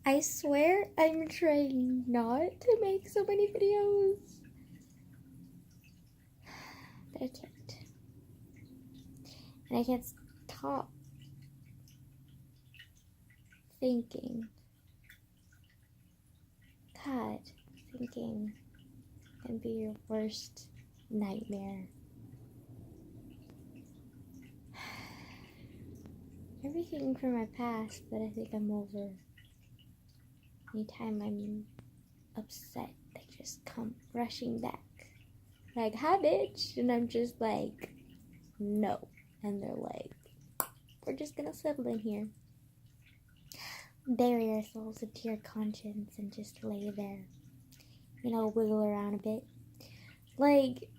I swear I'm trying not to make so many videos. But I can't. And I can't stop thinking. God, thinking can be your worst nightmare. Everything from my past that I think I'm over. Anytime I'm upset, they just come rushing back. Like, hi, bitch. And I'm just like, no. And they're like, we're just gonna settle in here. Bury yourselves into your conscience and just lay there. You know, wiggle around a bit. Like,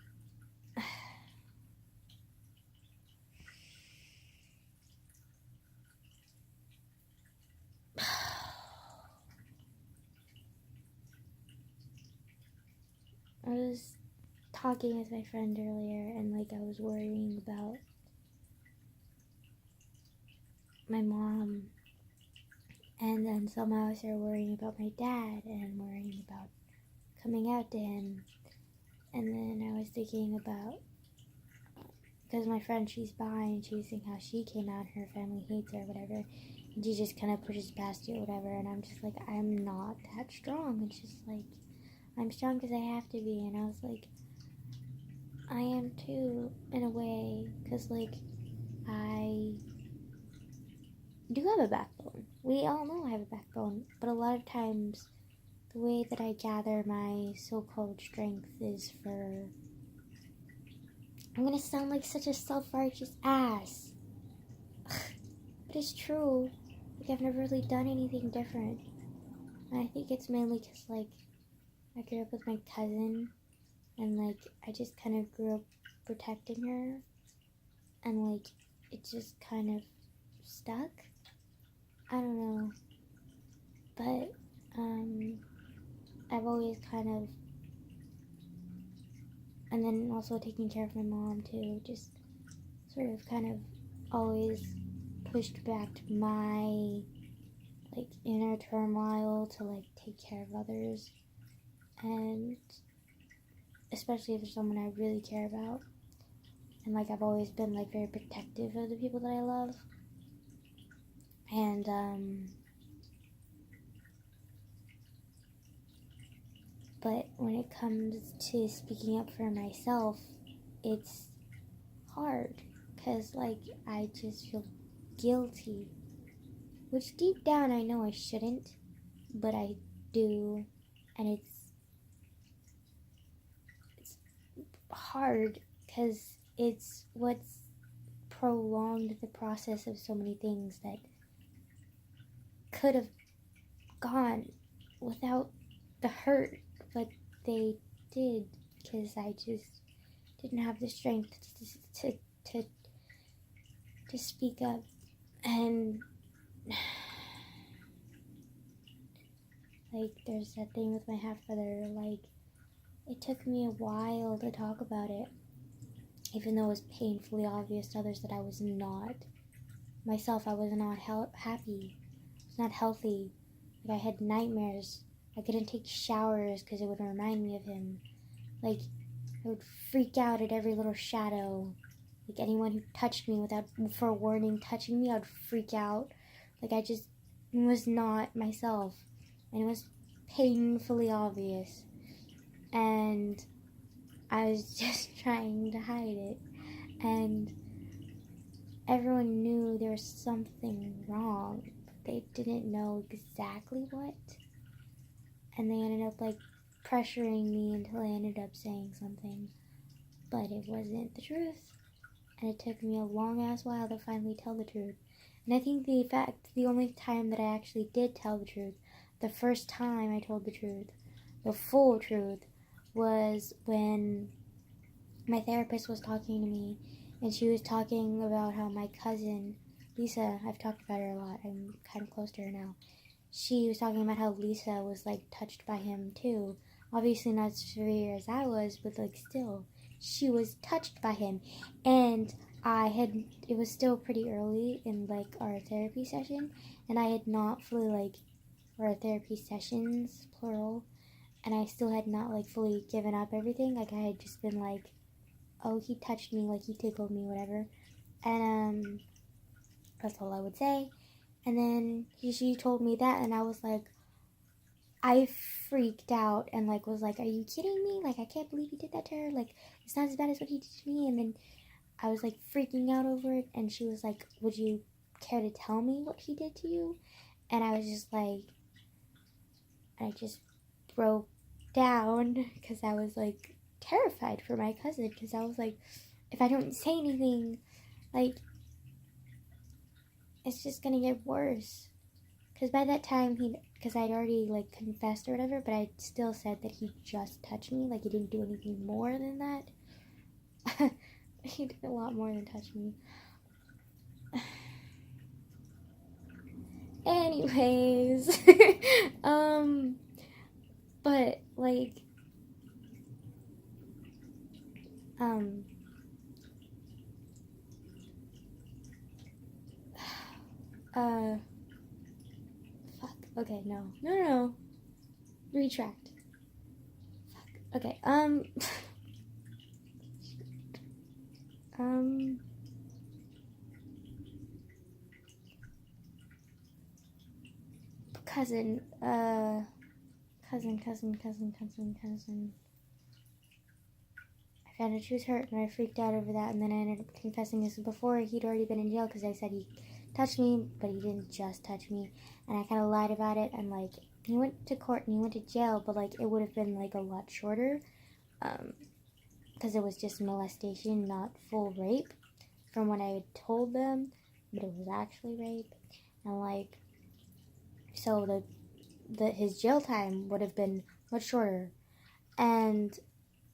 I was talking with my friend earlier, and like I was worrying about my mom, and then somehow I started worrying about my dad and worrying about coming out to him. And then I was thinking about, because my friend, she's bi, and she was thinking how she came out, her family hates her or whatever, and she just kind of pushes past it or whatever, and I'm just like, I'm not that strong. And she's like, I'm strong because I have to be. And I was like, I am too, in a way, because like I do have a backbone. We all know I have a backbone, but a lot of times the way that I gather my so-called strength is for, I'm gonna sound like such a self-righteous ass, but it's true. Like, I've never really done anything different. And I think it's mainly because like I grew up with my cousin, and like I just kind of grew up protecting her, and like it just kind of stuck. I don't know, but I've always kind of, and then also taking care of my mom too, just sort of kind of always pushed back my like inner turmoil to like take care of others, and especially if there's someone I really care about. And like I've always been like very protective of the people that I love. And but when it comes to speaking up for myself, it's hard, because like I just feel guilty, which deep down I know I shouldn't, but I do. And it's hard because it's what's prolonged the process of so many things that could have gone without the hurt, but they did, because I just didn't have the strength to speak up. And like there's that thing with my half-brother, like it took me a while to talk about it, even though it was painfully obvious to others that I was not myself. I was not happy. I was not healthy. Like I had nightmares. I couldn't take showers because it would remind me of him. Like I would freak out at every little shadow. Like anyone who touched me without forewarning touching me, I would freak out. Like I just was not myself, and it was painfully obvious. And I was just trying to hide it, and everyone knew there was something wrong, but they didn't know exactly what. And they ended up like pressuring me until I ended up saying something, but it wasn't the truth. And it took me a long ass while to finally tell the truth. And I think the only time that I actually did tell the truth, the first time I told the truth, the full truth, was when my therapist was talking to me, and she was talking about how my cousin, Lisa, I've talked about her a lot, I'm kind of close to her now. She was talking about how Lisa was like touched by him too. Obviously not as severe as I was, but like still, she was touched by him. And it was still pretty early in like our therapy session, and I had not fully or therapy sessions, plural, and I still had not, like, fully given up everything. Like, I had just been like, oh, he touched me, like, he tickled me, whatever. And, that's all I would say. And then she told me that, and I was like, I freaked out and, like, was like, are you kidding me? Like, I can't believe he did that to her. Like, it's not as bad as what he did to me. And then I was, like, freaking out over it, and she was like, would you care to tell me what he did to you? And I was just like, I just broke down, because I was, like, terrified for my cousin, because I was like, if I don't say anything, like, it's just gonna get worse. Because by that time, because I'd already, like, confessed or whatever, but I still said that he just touched me, like, he didn't do anything more than that. He did a lot more than touch me. Anyways, but, like, fuck, okay, no, retract, fuck, okay, cousin, cousin. I found out she was hurt, and I freaked out over that, and then I ended up confessing this before he'd already been in jail, because I said he touched me, but he didn't just touch me, and I kind of lied about it, and, like, he went to court, and he went to jail, but, like, it would have been, like, a lot shorter, because it was just molestation, not full rape, from what I had told them, but it was actually rape, and, like, so his jail time would have been much shorter, and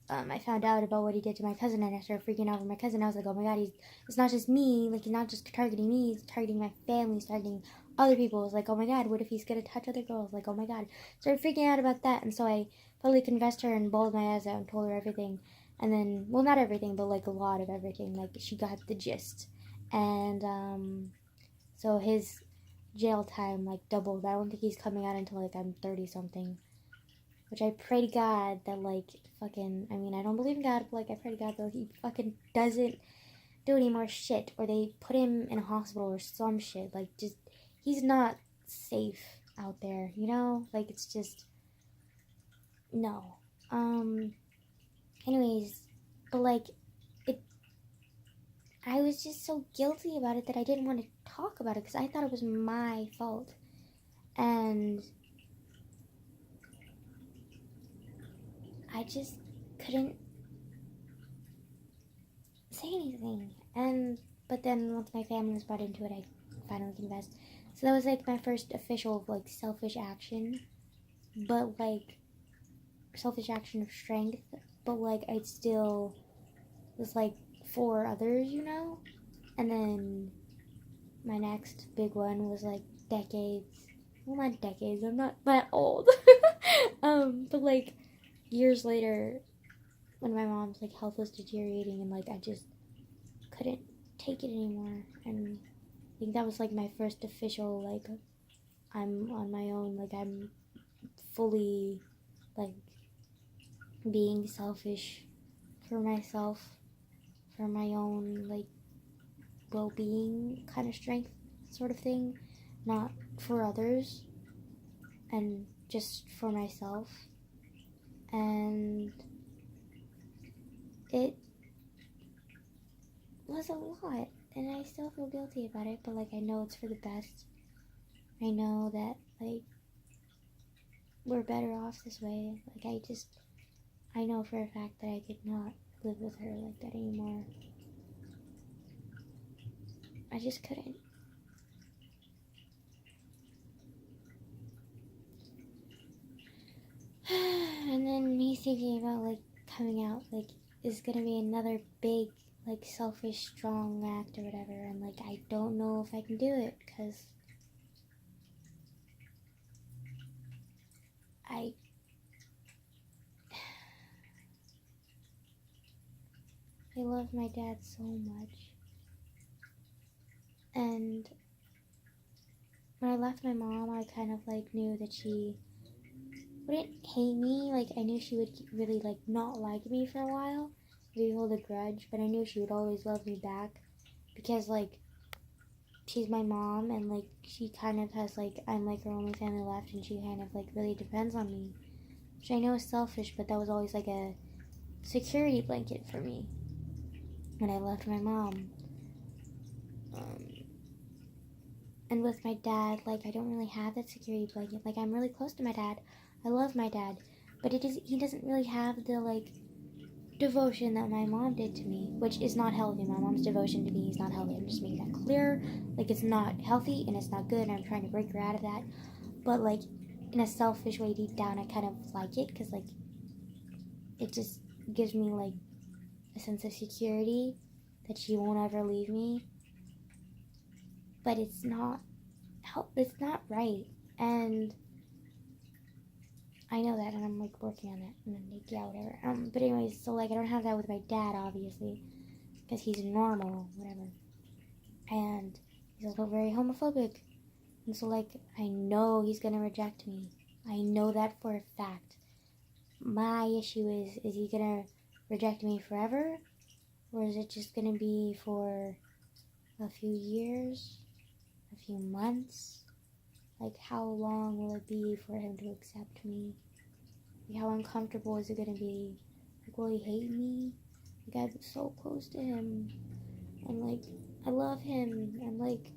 I found out about what he did to my cousin, and I started freaking out for my cousin. I was like, oh my god, it's not just me, like, he's not just targeting me, he's targeting my family, he's targeting other people. I was like, oh my god, what if he's gonna touch other girls? Like, oh my god. Started freaking out about that, and so I fully confessed her and bawled my eyes out and told her everything. And then, well, not everything, but, like, a lot of everything. Like, she got the gist. And, so his jail time, like, doubled. I don't think he's coming out until, like, I'm 30-something. Which I pray to God that, like, fucking, I mean, I don't believe in God, but, like, I pray to God that he fucking doesn't do any more shit, or they put him in a hospital or some shit. Like, just, he's not safe out there, you know? Like, it's just, no. Anyways, but, like, I was just so guilty about it that I didn't want to talk about it, because I thought it was my fault. And I just couldn't say anything. But then once my family was brought into it, I finally confessed. So that was, like, my first official, like, selfish action. But, like, selfish action of strength. But, like, I still was, like, for others, you know? And then my next big one was, like, decades. Well, not decades, I'm not that old. But, like, years later, when my mom's, like, health was deteriorating, and, like, I just couldn't take it anymore, and I think that was, like, my first official, like, I'm on my own, like, I'm fully, like, being selfish for myself, for my own, like, well-being kind of strength sort of thing, not for others, and just for myself. And it was a lot, and I still feel guilty about it, but, like, I know it's for the best. I know that, like, we're better off this way. Like, I know for a fact that I could not live with her like that anymore. I just couldn't. And then me thinking about, like, coming out, like, is gonna be another big, like, selfish, strong act or whatever, and, like, I don't know if I can do it, because I love my dad so much, and when I left my mom, I kind of like knew that she wouldn't hate me. Like, I knew she would really like not like me for a while, maybe hold a grudge, but I knew she would always love me back because like she's my mom, and like she kind of has like, I'm like her only family left, and she kind of like really depends on me, which I know is selfish, but that was always like a security blanket for me when I left my mom. And with my dad, like, I don't really have that security blanket. Like, I'm really close to my dad. I love my dad. But he doesn't really have the, like, devotion that my mom did to me, which is not healthy. My mom's devotion to me is not healthy. I'm just making that clear. Like, it's not healthy, and it's not good, and I'm trying to break her out of that. But, like, in a selfish way, deep down, I kind of like it, because, like, it just gives me, like, a sense of security that she won't ever leave me. But it's not right, and I know that, and I'm like working on it, and then like, yeah, whatever. But anyways, so like I don't have that with my dad, obviously, because he's normal, whatever, and he's also very homophobic, and so like I know he's gonna reject me. I know that for a fact. My issue is he gonna reject me forever, or is it just gonna be for a few years, a few months? Like, how long will it be for him to accept me? Like, how uncomfortable is it gonna be? Like, will he hate me? Like, I'm so close to him. And, like, I love him. And, like,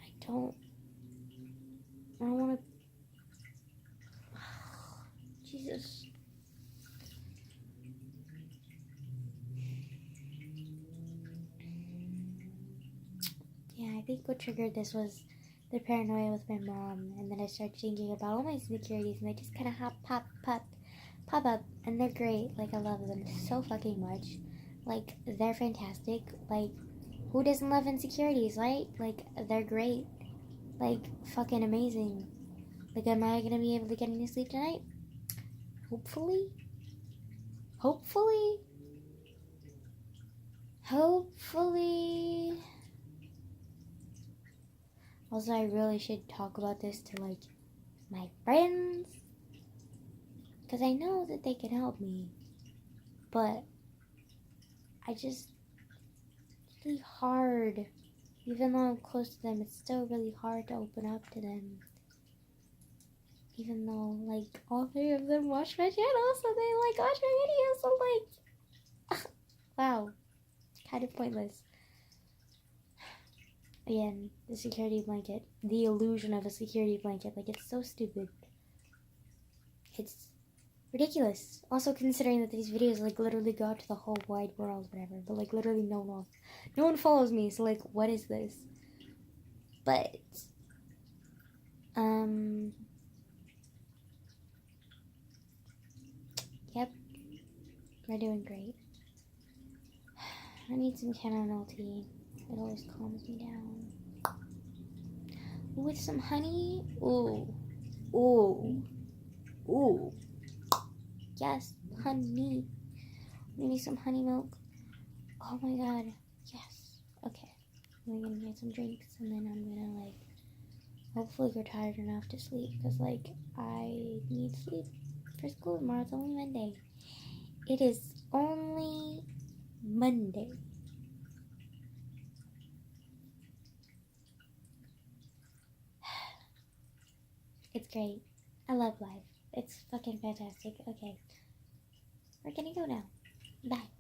I don't want to... Jesus. Yeah, I think what triggered this was the paranoia with my mom, and then I started thinking about all my insecurities, and they just kind of pop up, and they're great. Like, I love them so fucking much. Like, they're fantastic. Like, who doesn't love insecurities, right? Like, they're great. Like, fucking amazing. Like, am I gonna be able to get any sleep tonight? Hopefully. Hopefully. Hopefully. Also, I really should talk about this to, like, my friends, because I know that they can help me, but it's really hard. Even though I'm close to them, it's still really hard to open up to them. Even though, like, all three of them watch my channel, so they, like, watch my videos, so, like, wow, kind of pointless. Again, the security blanket, the illusion of a security blanket, like, it's so stupid. It's ridiculous. Also, considering that these videos, like, literally go out to the whole wide world, whatever, but, like, literally no one follows me, so, like, what is this? But, yep, we're doing great. I need some chamomile tea. It always calms me down. With some honey? Ooh. Ooh. Ooh. Yes, honey. Maybe some honey milk. Oh my god. Yes. Okay. I'm gonna get some drinks, and then I'm gonna, like, hopefully get tired enough to sleep, because, like, I need sleep for school tomorrow. It's only Monday. It is only Monday. It's great. I love life. It's fucking fantastic. Okay. We're gonna go now. Bye.